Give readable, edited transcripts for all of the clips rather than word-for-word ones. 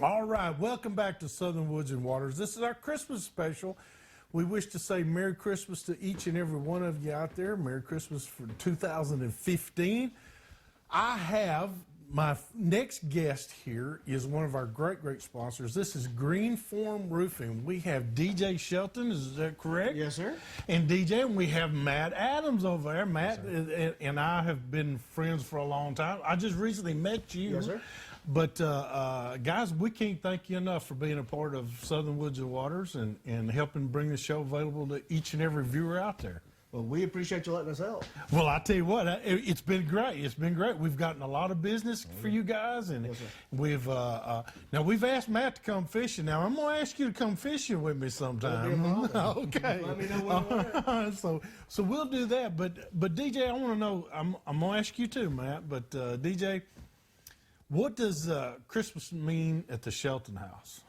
All right, welcome back to Southern Woods and Waters. This is our Christmas special. We wish to say Merry Christmas to each and every one of you out there. Merry Christmas for 2015. I have my next guest here is one of our great sponsors. This is Greenform Roofing. We have DJ Shelton, is that correct? Yes, sir. And DJ, and we have Matt Adams over there. Matt and I have been friends for a long time. I just recently met you. Yes, sir. But guys, we can't thank you enough for being a part of Southern Woods and Waters and helping bring the show available to each and every viewer out there. Well, we appreciate you letting us help. Well, I tell you what, it's been great. It's been great. We've gotten a lot of business for you guys, and Yes, sir. we've now we've asked Matt to come fishing. Now I'm going to ask you to come fishing with me sometime. Okay. Let me know when so we'll do that. But DJ, I want to know. I'm going to ask you too, Matt. But DJ, what does Christmas mean at the Shelton house?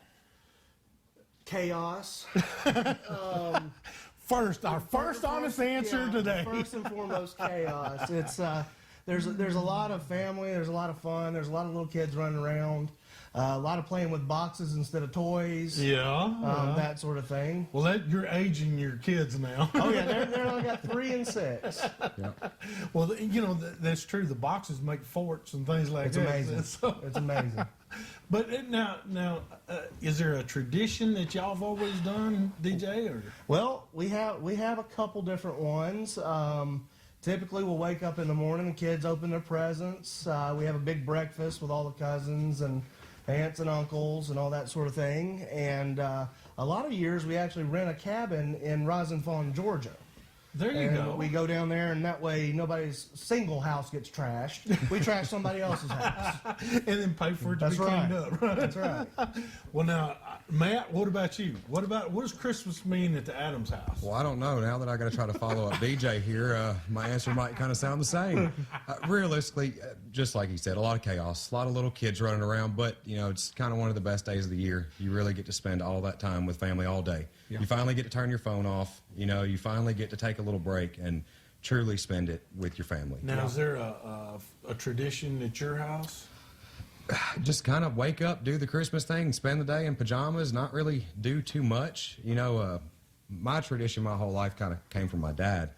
Chaos. Our first honest answer today. First and foremost, chaos. It's there's a lot of family. There's a lot of fun. There's a lot of little kids running around. A lot of playing with boxes instead of toys. Yeah. That sort of thing. Well, you're aging your kids now. Oh yeah, they're only got 3 and 6. Yeah. Well, you know that's true. The boxes make forts and things like It's that. amazing. So- It's amazing. But now, is there a tradition that y'all have always done, DJ? Or Well, we have a couple different ones. Typically, we'll wake up in the morning, the kids open their presents. We have a big breakfast with all the cousins and aunts and uncles and all that sort of thing. And a lot of years, we actually rent a cabin in Rising Fawn, Georgia. there you And go. we go down there, and that way nobody's single house gets trashed. We trash somebody else's house. and then pay for it to That's be right. cleaned up. Right? That's right. Well, now, Matt, what about you? What does Christmas mean at the Adams house? Well, I don't know. Now that I got to try to follow up DJ here, my answer might kind of sound the same. Realistically, just like he said, a lot of chaos, a lot of little kids running around, but it's kind of one of the best days of the year. You really get to spend all that time with family all day. Yeah. You finally get to turn your phone off. You finally get to take a little break and truly spend it with your family. Now, is there a tradition at your house? Just kind of wake up, do the Christmas thing, spend the day in pajamas, not really do too much. My tradition my whole life kind of came from my dad.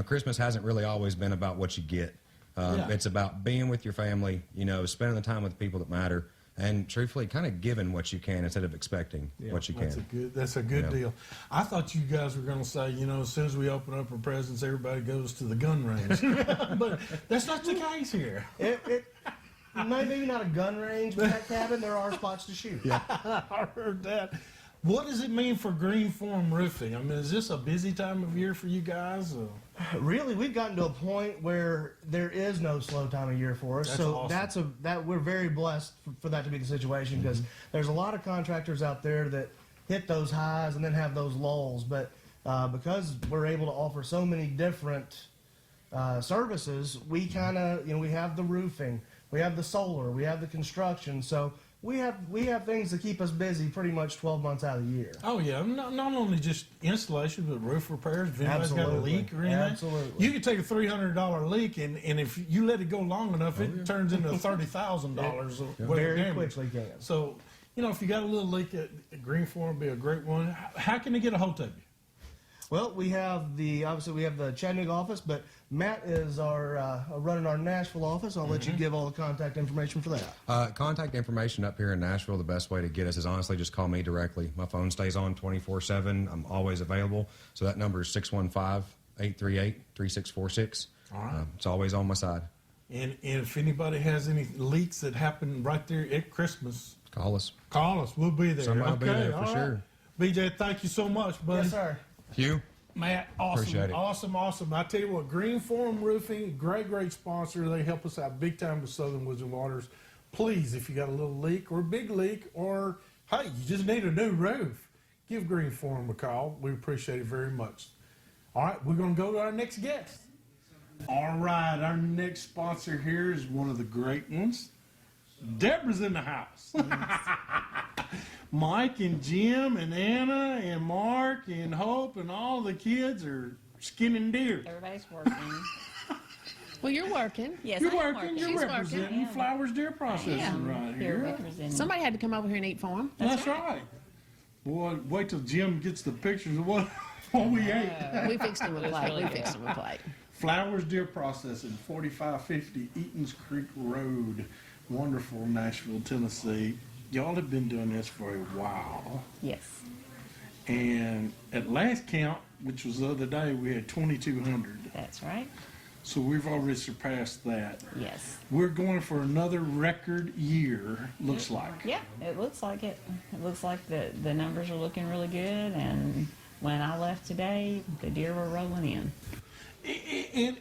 Christmas hasn't really always been about what you get. Yeah. It's about being with your family, spending the time with the people that matter, and truthfully kind of giving what you can instead of expecting what you can. That's a good Yeah. deal. I thought you guys were going to say, as soon as we open up our presents, everybody goes to the gun range. But that's not the case here. It maybe not a gun range, but that cabin, there are spots to shoot. Yeah. I heard that. What does it mean for Greenform Roofing? I mean, is this a busy time of year for you guys? Really, we've gotten to a point where there is no slow time of year for us. That's so awesome. we're very blessed for that to be the situation, because there's a lot of contractors out there that hit those highs and then have those lulls. But because we're able to offer so many different services, we kind of we have the roofing, we have the solar, we have the construction. So we have things to keep us busy pretty much 12 months out of the year. Oh, yeah. Not only just installation, but roof repairs. If anybody's got a Absolutely. leak or anything. Absolutely. You can take a $300 leak, and if you let it go long enough, it turns into $30,000. Very quickly can. So, if you got a little leak at Greenform, would be a great one. How can they get a hold of you? Well, obviously we have the Chattanooga office, but Matt is running our Nashville office. I'll let you give all the contact information for that. Contact information up here in Nashville, the best way to get us is honestly just call me directly. My phone stays on 24/7. I'm always available. So that number is 615-838-3646. All right. It's always on my side. And if anybody has any leaks that happen right there at Christmas, Call us. call us. We'll be there. Somebody will be there for all right. sure. BJ, thank you so much, buddy. Yes, sir. Hugh? Matt, awesome, Appreciate it. awesome. I tell you what, Greenform Roofing, great sponsor. They help us out big time with Southern Woods and Waters. Please, if you got a little leak or a big leak, or hey, you just need a new roof, give Greenform a call. We appreciate it very much. All right, we're going to go to our next guest. All right, our next sponsor here is one of the great ones. Deborah's in the house. Mike and Jim and Anna and Mark and Hope and all the kids are skinning deer. Everybody's working. Well, you're working. Yes, You're I am working. working. You're She's working. representing Yeah. Flowers Deer Processing Yeah, right here here. representing. Somebody had to come over here and eat for him. That's right. Boy, wait till Jim gets the pictures of what we ate. We fixed him a plate. really We good. fixed him a plate. Flowers Deer Processing, 4550 Eatons Creek Road, wonderful Nashville, Tennessee. Y'all have been doing this for a while. Yes. And at last count, which was the other day, we had 2,200. That's right. So we've already surpassed that. Yes. We're going for another record year, looks like. Yeah, it looks like it. It looks like the numbers are looking really good. And when I left today, the deer were rolling in.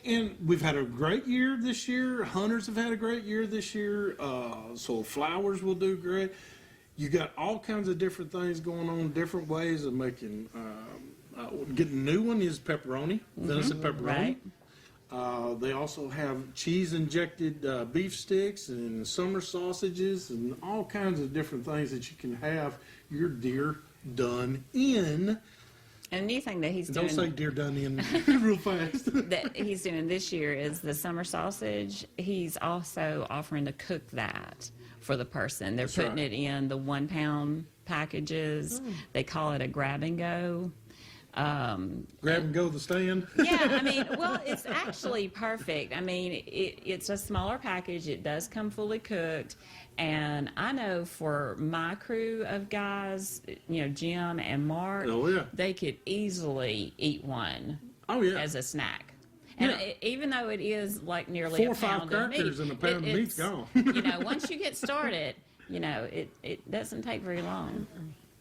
And we've had a great year this year. Hunters have had a great year this year. So flowers will do great. You got all kinds of different things going on, different ways of making. Getting a new one is pepperoni, venison pepperoni. Right. They also have cheese injected beef sticks and summer sausages and all kinds of different things that you can have your deer done in. And the new thing that he's Don't doing say deer done in real fast. that he's doing this year is the summer sausage. He's also offering to cook that for the person. They're That's putting right. it in the 1 pound packages. They call it a grab and go. Grab and go the stand. Yeah, I mean, well, it's actually perfect. I mean, it's a smaller package. It does come fully cooked. And I know for my crew of guys, Jim and Mark, Oh, yeah. they could easily eat one Oh, yeah. as a snack. And Yeah. even though it is like nearly 4 a or 5 pound of meat, crackers and a pound of meat's it's- gone. once you get started, it doesn't take very long.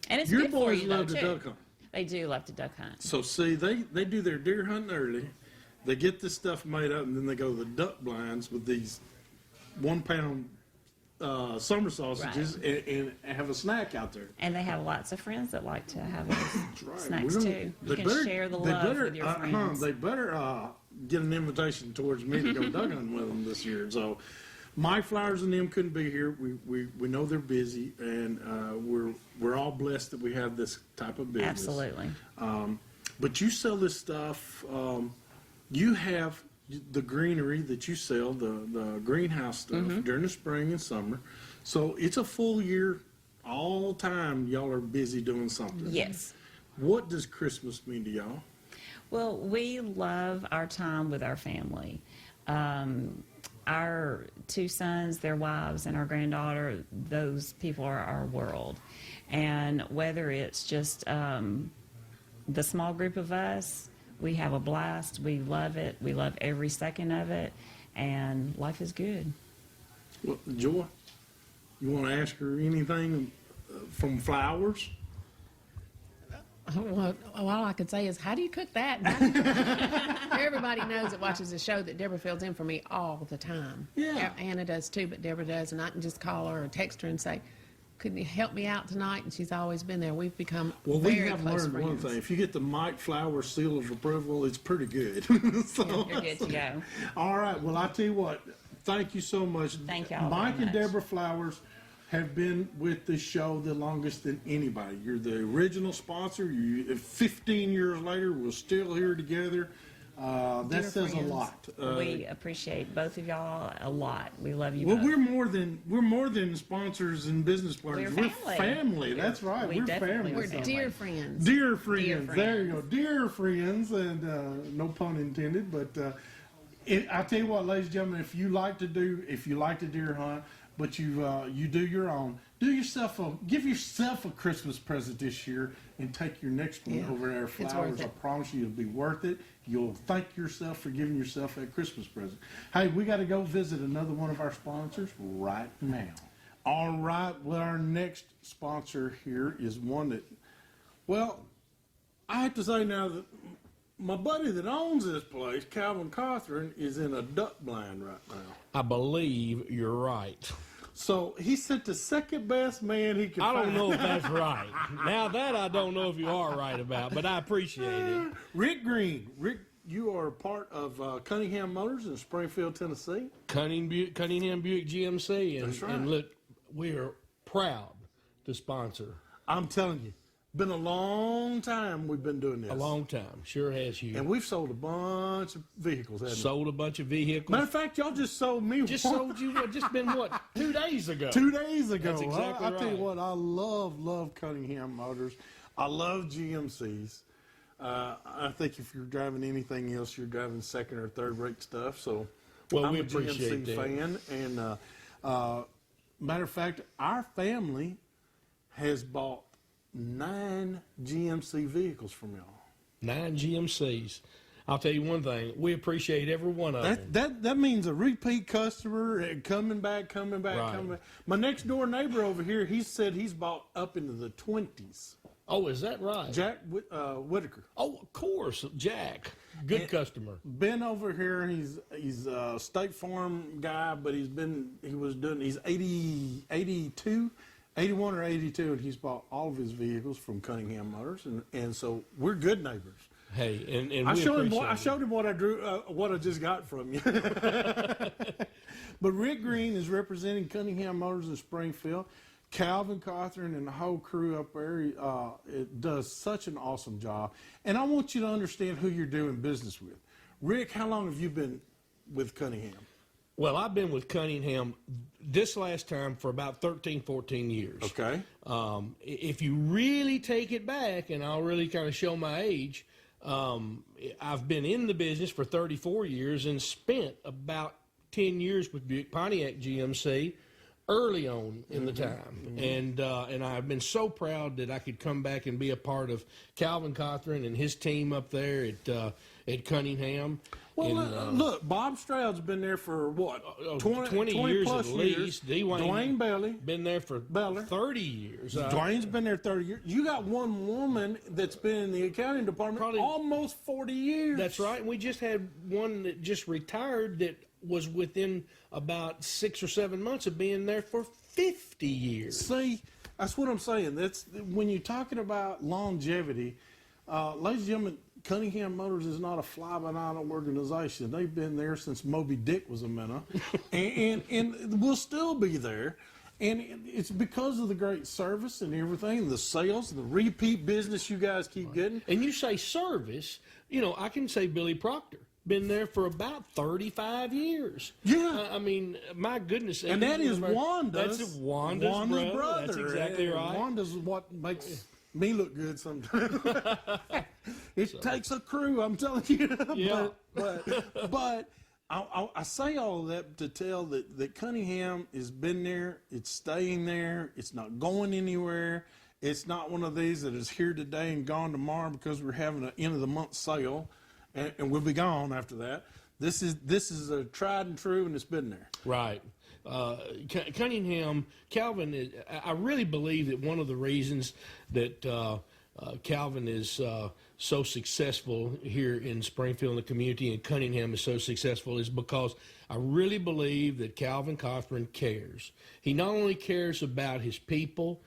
And it's Your good for boys you, love though, to too. duck hunt. They do love to duck hunt. So see, they do their deer hunting early. They get this stuff made up, and then they go to the duck blinds with these 1 pound summer sausages and have a snack out there. And they have lots of friends that like to have those Right. snacks We're too. gonna- You can share the love with your friends. They better get an invitation towards me to go duck hunting with them this year. So, Mike Flowers and them couldn't be here. We know they're busy, and we're all blessed that we have this type of business. Absolutely. But you sell this stuff. You have the greenery that you sell, the greenhouse stuff Mm-hmm. during the spring and summer. So it's a full year, all time. Y'all are busy doing something. Yes. What does Christmas mean to y'all? Well, we love our time with our family. Our 2 sons, their wives, and our granddaughter, those people are our world. And whether it's just the small group of us, we have a blast. We love it. We love every second of it. And life is good. Well, Joy, you want to ask her anything from Flowers? Well, all I can say is, how do you cook that? Everybody knows that watches the show that Deborah fills in for me all the time. Yeah. Anna does too, but Deborah does, and I can just call her or text her and say, "Could you help me out tonight?" And she's always been there. We've become Well, we very have close learned one friends. thing. If you get the Mike Flowers seal of approval, it's pretty good. So, You're good to go. all right. Well, I tell you what. Thank you so much. Thank y'all Mike very and much. Deborah Flowers have been with the show the longest than anybody. You're the original sponsor. 15 years later, we're still here together. That Dear says friends. a lot. We appreciate both of y'all a lot. We love you Well, both. we're more than sponsors and business partners. We're We're family. family. That's right. We We're definitely family. We're family. dear friends. Dear friends. Dear There you go. Dear friends, and no pun intended. But I tell you what, ladies and gentlemen, if you like to deer hunt, but you do your own, give yourself a Christmas present this year, and take your next one Yeah, over there. it's Flowers. worth I it. promise you, it'll be worth it. You'll thank yourself for giving yourself that Christmas present. Hey, we got to go visit another one of our sponsors right now. All right. Well, our next sponsor here is one that, well, I have to say now that my buddy that owns this place, Calvin Cawthorn, is in a duck blind right now. I believe you're right. So he sent the second best man he could I find. don't know if that's right. Now that I don't know if you are right about, but I appreciate it. Rick Green. Rick, you are part of Cunningham Motors in Springfield, Tennessee. Cunningham Buick GMC, That's right. and look, we are proud to sponsor. I'm telling you, Been a long time we've been doing this. A long time. Sure has, Hugh. And we've sold a bunch of vehicles, haven't we? Sold a bunch of vehicles. Matter of fact, y'all just sold me Just one sold you what? Just been what? 2 days ago. 2 days ago. That's exactly I tell you right. what, I love Cunningham Motors. I love GMCs. I think if you're driving anything else, you're driving second or third rate stuff. So Well, I'm we a appreciate GMC that. fan. And matter of fact, our family has bought 9 GMC vehicles from y'all. 9 GMCs. I'll tell you one thing. We appreciate every one of them. That means a repeat customer coming back. Right. My next door neighbor over here, he said he's bought up into the 20s. Oh, is that right? Jack Whitaker. Oh, of course, Jack. Good customer. Been over here. He's a State Farm guy, but he's 82, 81 or 82, and he's bought all of his vehicles from Cunningham Motors, and so we're good neighbors. Hey, and I we showed him appreciate it. what I drew, what I just got from you. But Rick Green is representing Cunningham Motors in Springfield. Calvin Cawthorn and the whole crew up there, it does such an awesome job. And I want you to understand who you're doing business with. Rick, how long have you been with Cunningham? Well, I've been with Cunningham this last time for about 13, 14 years. Okay. If you really take it back, and I'll really kind of show my age, I've been in the business for 34 years and spent about 10 years with Buick Pontiac GMC early on in the time. And I've been so proud that I could come back and be a part of Calvin Cawthorn and his team up there at Cunningham. Well, And, look, Bob Stroud's been there for what? 20 years plus at least. Dwayne Bailey. Been there for Beller. 30 years. Dwayne's been there 30 years. You got one woman that's been in the accounting department Probably- almost 40 years. That's right. And we just had one that just retired that was within about 6 or 7 months of being there for 50 years. See, that's what I'm saying. That's when you're talking about longevity, ladies and gentlemen. Cunningham Motors is not a fly-by-night organization. They've been there since Moby Dick was a minnow, and we'll still be there. And it's because of the great service and everything, the sales, the repeat business you guys keep getting. And you say service, I can say Billy Proctor. Been there for about 35 years. Yeah. I mean, my goodness. And that is Wanda's. That's Wanda's brother. That's exactly And right. Wanda's what makes me look good sometimes. It takes a crew, I'm telling you. Yeah. But I say all of that to tell that Cunningham has been there. It's staying there. It's not going anywhere. It's not one of these that is here today and gone tomorrow because we're having an end of the month sale, and we'll be gone after that. This is a tried and true, and it's been there. Right. Cunningham, Calvin, I really believe that one of the reasons that Calvin is so successful here in Springfield in the community and Cunningham is so successful is because I really believe that Calvin Cawthorn cares. He not only cares about his people,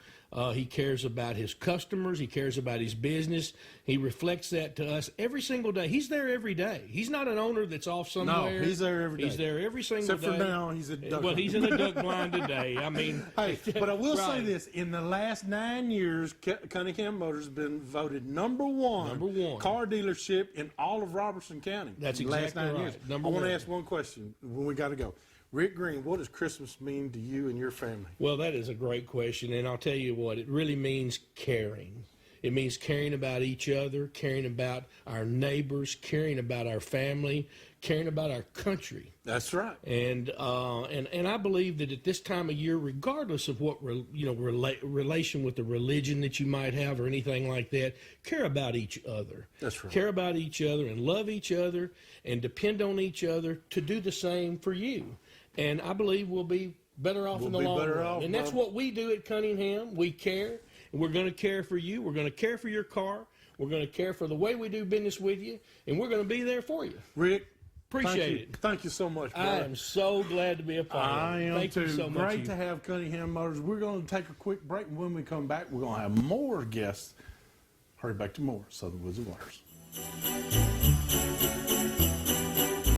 he cares about his customers. He cares about his business. He reflects that to us every single day. He's there every day. He's not an owner that's off somewhere. No, he's there every day. He's there every single Except day. for now, he's a duck. Well, he's in the duck blind today. I mean, Hey, but I will say Right. this: in the last 9 years, Cunningham Motors has been voted number one car dealership in all of Robertson County. That's in the last exactly 9 right. years. Number I want one. to ask one question when we got to go. Rick Green, what does Christmas mean to you and your family? Well, that is a great question, and I'll tell you what, it really means caring. It means caring about each other, caring about our neighbors, caring about our family, caring about our country. That's right. And I believe that at this time of year, regardless of what relation with the religion that you might have or anything like that, care about each other. That's right. Care about each other and love each other and depend on each other to do the same for you. And I believe we'll be better off in the We'll be long better run. off, And that's Bob. what we do at Cunningham. We care. And we're going to care for you. We're going to care for your car. We're going to care for the way we do business with you. And we're going to be there for you. Rick, Appreciate thank you. it. Thank you so much, I brother. am so glad to be a part of it. I am Thank too. you so much. Great Hugh. to have Cunningham Motors. We're going to take a quick break, and when we come back, we're going to have more guests. Hurry back to more Southern Woods and Waters.